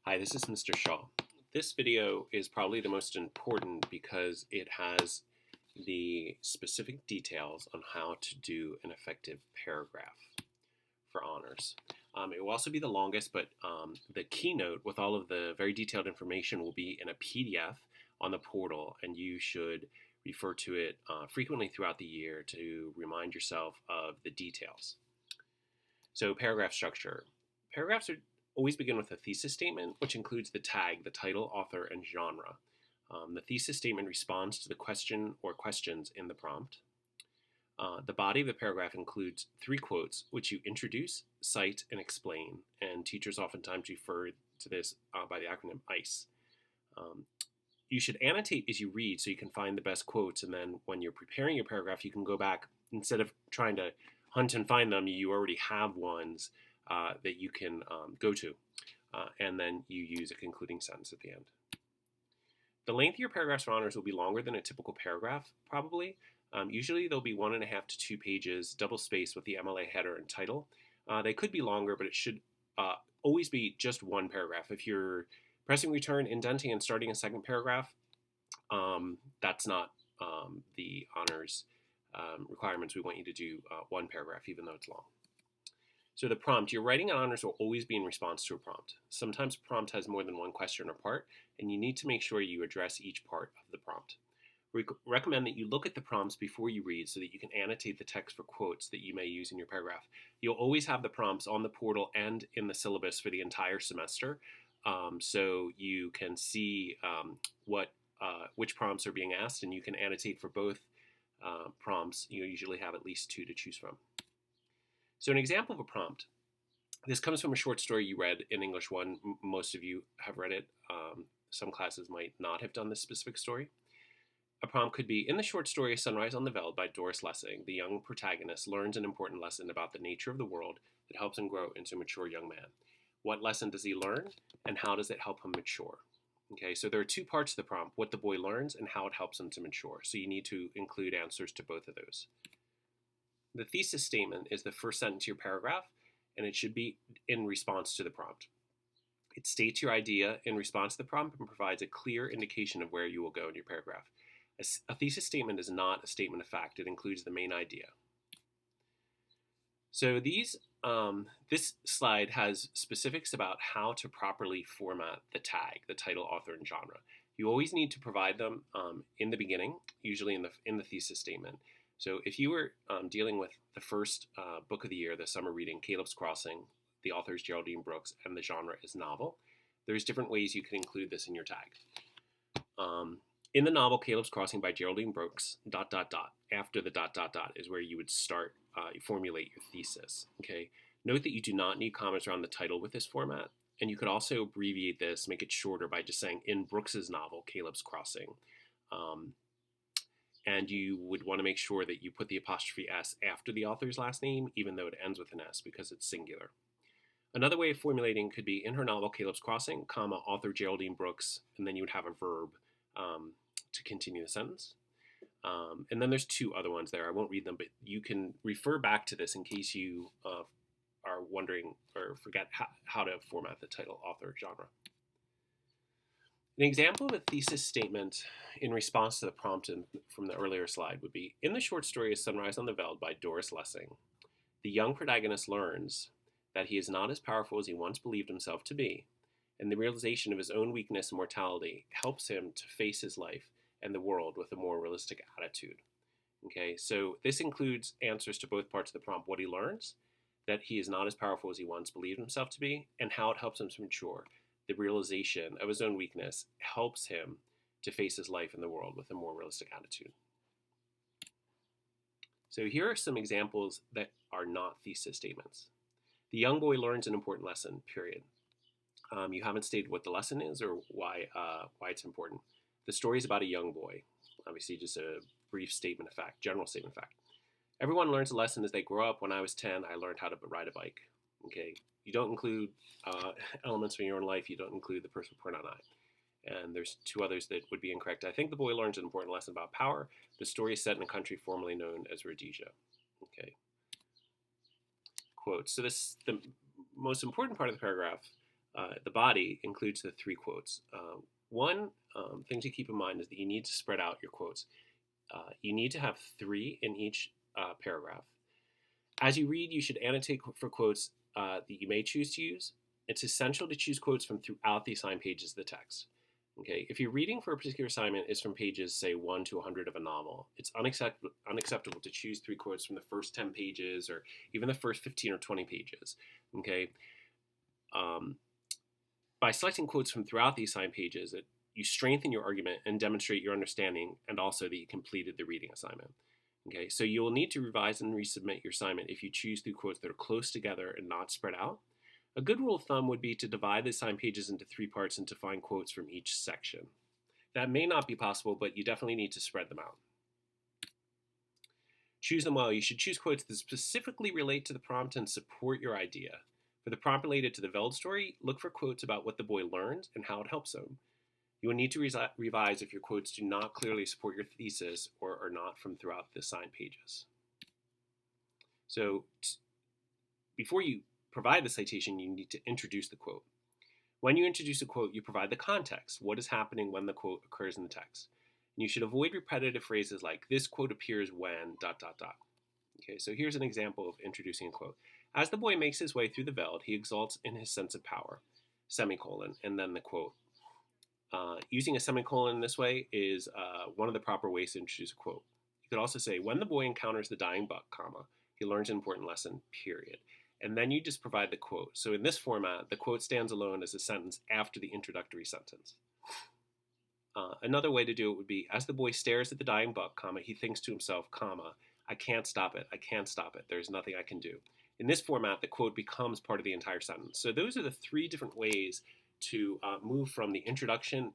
Hi, this is Mr. Shaw. This video is probably the most important because it has the specific details on how to do an effective paragraph for honors. It will also be the longest, but the keynote with all of the very detailed information will be in a PDF on the portal, and you should refer to it frequently throughout the year to remind yourself of the details. So paragraph structure. Paragraphs always begin with a thesis statement, which includes the tag, the title, author, and genre. The thesis statement responds to the question or questions in the prompt. The body of the paragraph includes 3 quotes, which you introduce, cite, and explain. And teachers oftentimes refer to this by the acronym ICE. You should annotate as you read so you can find the best quotes, and then when you're preparing your paragraph, you can go back. Instead of trying to hunt and find them, you already have ones that you can go to, and then you use a concluding sentence at the end. The length of your paragraphs for honors will be longer than a typical paragraph, probably. Usually they'll be 1.5 to 2 pages, double spaced with the MLA header and title. They could be longer, but it should always be just one paragraph. If you're pressing return, indenting, and starting a second paragraph, that's not the honors requirements. We want you to do one paragraph, even though it's long. So the prompt, your writing on honors will always be in response to a prompt. Sometimes a prompt has more than one question or part, and you need to make sure you address each part of the prompt. We recommend that you look at the prompts before you read so that you can annotate the text for quotes that you may use in your paragraph. You'll always have the prompts on the portal and in the syllabus for the entire semester, so you can see which prompts are being asked, and you can annotate for both prompts. You usually have at least 2 to choose from. So an example of a prompt. This comes from a short story you read in English 1. Most of you have read it. Some classes might not have done this specific story. A prompt could be, in the short story Sunrise on the Veld by Doris Lessing, the young protagonist learns an important lesson about the nature of the world that helps him grow into a mature young man. What lesson does he learn, and how does it help him mature? Okay, so there are 2 parts to the prompt, what the boy learns and how it helps him to mature. So you need to include answers to both of those. The thesis statement is the first sentence of your paragraph, and it should be in response to the prompt. It states your idea in response to the prompt and provides a clear indication of where you will go in your paragraph. A thesis statement is not a statement of fact. It includes the main idea. So this slide has specifics about how to properly format the tag, the title, author, and genre. You always need to provide them in the beginning, usually in the thesis statement. So if you were dealing with the first book of the year, the summer reading, Caleb's Crossing, the author is Geraldine Brooks, and the genre is novel, there's different ways you can include this in your tag. In the novel Caleb's Crossing by Geraldine Brooks, ... after the ... is where you would start, formulate your thesis. Okay. Note that you do not need comments around the title with this format, and you could also abbreviate this, make it shorter by just saying, in Brooks's novel, Caleb's Crossing. And you would want to make sure that you put the apostrophe S after the author's last name, even though it ends with an S because it's singular. Another way of formulating could be in her novel Caleb's Crossing, comma, author Geraldine Brooks, and then you would have a verb to continue the sentence. And then there's 2 other ones there. I won't read them, but you can refer back to this in case you are wondering or forget how to format the title, author, genre. An example of a thesis statement in response to the prompt from the earlier slide would be, in the short story Sunrise on the Veld by Doris Lessing, the young protagonist learns that he is not as powerful as he once believed himself to be, and the realization of his own weakness and mortality helps him to face his life and the world with a more realistic attitude. Okay, so this includes answers to both parts of the prompt, what he learns, that he is not as powerful as he once believed himself to be, and how it helps him to mature. The realization of his own weakness helps him to face his life in the world with a more realistic attitude. So here are some examples that are not thesis statements. The young boy learns an important lesson, period. You haven't stated what the lesson is or why it's important. The story is about a young boy. Obviously just a brief statement of fact, general statement of fact. Everyone learns a lesson as they grow up. When I was 10, I learned how to ride a bike. Okay, you don't include elements from your own life. You don't include the person with pronoun I. And there's 2 others that would be incorrect. I think the boy learns an important lesson about power. The story is set in a country formerly known as Rhodesia. Okay. Quotes. So the most important part of the paragraph the body includes the 3 quotes. One thing to keep in mind is that you need to spread out your quotes. You need to have 3 in each paragraph. As you read, you should annotate for quotes that you may choose to use. It's essential to choose quotes from throughout the assigned pages of the text. Okay, if your reading for a particular assignment is from pages, say 1 to 100 of a novel, it's unacceptable to choose 3 quotes from the first 10 pages or even the first 15 or 20 pages. Okay, by selecting quotes from throughout the assigned pages, you strengthen your argument and demonstrate your understanding, and also that you completed the reading assignment. Okay, so you will need to revise and resubmit your assignment if you choose 3 quotes that are close together and not spread out. A good rule of thumb would be to divide the assigned pages into 3 parts and to find quotes from each section. That may not be possible, but you definitely need to spread them out. Choose them well. You should choose quotes that specifically relate to the prompt and support your idea. For the prompt related to the Veld story, look for quotes about what the boy learned and how it helps him. You will need to revise if your quotes do not clearly support your thesis or are not from throughout the assigned pages. So before you provide the citation, you need to introduce the quote. When you introduce a quote, you provide the context. What is happening when the quote occurs in the text? And you should avoid repetitive phrases like, this quote appears when, ... Okay, so here's an example of introducing a quote. As the boy makes his way through the Veld, he exalts in his sense of power, semicolon, and then the quote. Using a semicolon in this way is one of the proper ways to introduce a quote. You could also say, when the boy encounters the dying buck, comma, he learns an important lesson, period. And then you just provide the quote. So in this format, the quote stands alone as a sentence after the introductory sentence. Another way to do it would be, as the boy stares at the dying buck, comma, he thinks to himself, comma, I can't stop it, I can't stop it, there's nothing I can do. In this format, the quote becomes part of the entire sentence. So those are the 3 different ways to move from the introduction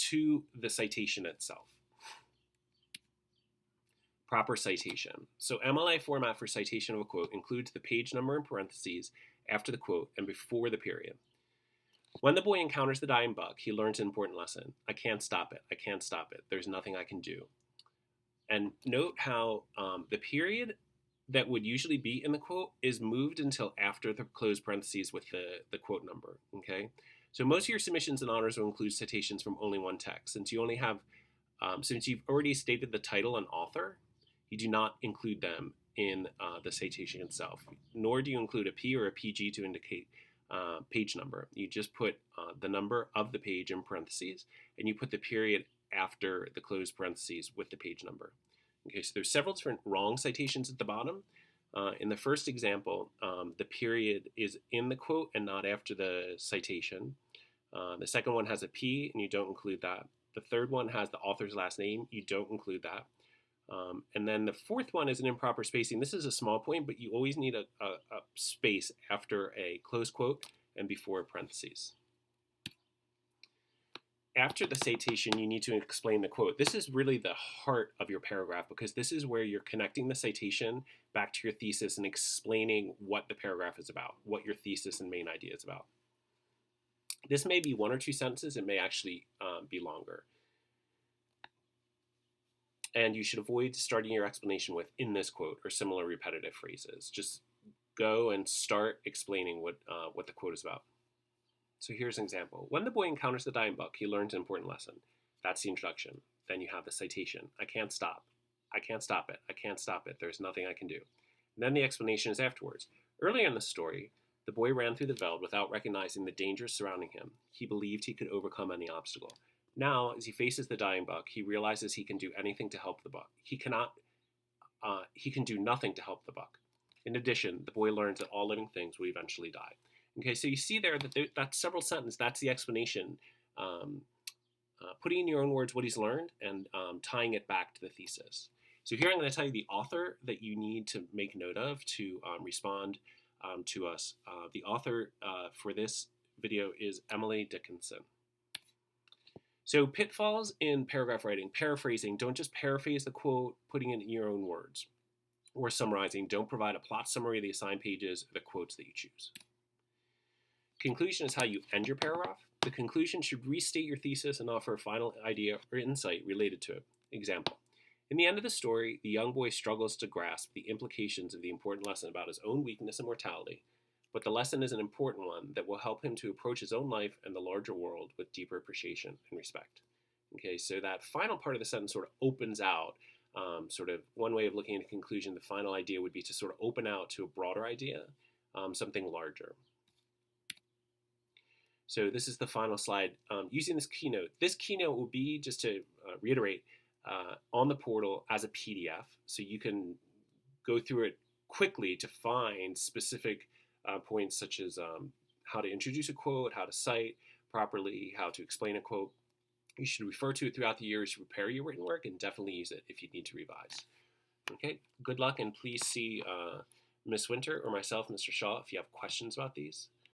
to the citation itself. Proper citation. So MLA format for citation of a quote includes the page number in parentheses after the quote and before the period. When the boy encounters the dying buck, he learns an important lesson. I can't stop it. I can't stop it. There's nothing I can do. And note how the period that would usually be in the quote is moved until after the closed parentheses with the quote number. Okay, so most of your submissions and honors will include citations from only one text. Since you only have, since you've already stated the title and author, you do not include them in the citation itself, nor do you include a P or a PG to indicate page number. You just put the number of the page in parentheses, and you put the period after the closed parentheses with the page number. Okay, so there's several different wrong citations at the bottom. In the first example, the period is in the quote and not after the citation. The second one has a P, and you don't include that. The third one has the author's last name. You don't include that. And then the fourth one is an improper spacing. This is a small point, but you always need a space after a close quote and before parentheses. After the citation, you need to explain the quote. This is really the heart of your paragraph because this is where you're connecting the citation back to your thesis and explaining what the paragraph is about, what your thesis and main idea is about. This may be 1 or 2 sentences. It may actually be longer. And you should avoid starting your explanation with "in this quote" or similar repetitive phrases. Just go and start explaining what the quote is about. So here's an example. When the boy encounters the dying buck, he learns an important lesson. That's the introduction. Then you have the citation. I can't stop. I can't stop it. I can't stop it. There's nothing I can do. And then the explanation is afterwards. Earlier in the story, the boy ran through the Veld without recognizing the dangers surrounding him. He believed he could overcome any obstacle. Now, as he faces the dying buck, he realizes he can do anything to help the buck. He can do nothing to help the buck. In addition, the boy learns that all living things will eventually die. Okay, so you see there that that's several sentences. That's the explanation. Putting in your own words what he's learned and tying it back to the thesis. So here I'm going to tell you the author that you need to make note of to respond to us. The author for this video is Emily Dickinson. So pitfalls in paragraph writing: paraphrasing. Don't just paraphrase the quote, putting it in your own words. Or summarizing. Don't provide a plot summary of the assigned pages or the quotes that you choose. Conclusion is how you end your paragraph. The conclusion should restate your thesis and offer a final idea or insight related to it. Example. In the end of the story, the young boy struggles to grasp the implications of the important lesson about his own weakness and mortality, but the lesson is an important one that will help him to approach his own life and the larger world with deeper appreciation and respect. Okay, so that final part of the sentence sort of opens out, sort of one way of looking at a conclusion. The final idea would be to sort of open out to a broader idea, something larger. So this is the final slide. Using this keynote. This keynote will be, just to reiterate, on the portal as a PDF, so you can go through it quickly to find specific points such as how to introduce a quote, how to cite properly, how to explain a quote. You should refer to it throughout the year to prepare your written work, and definitely use it if you need to revise. Okay, good luck, and please see Ms. Winter or myself, Mr. Shaw, if you have questions about these.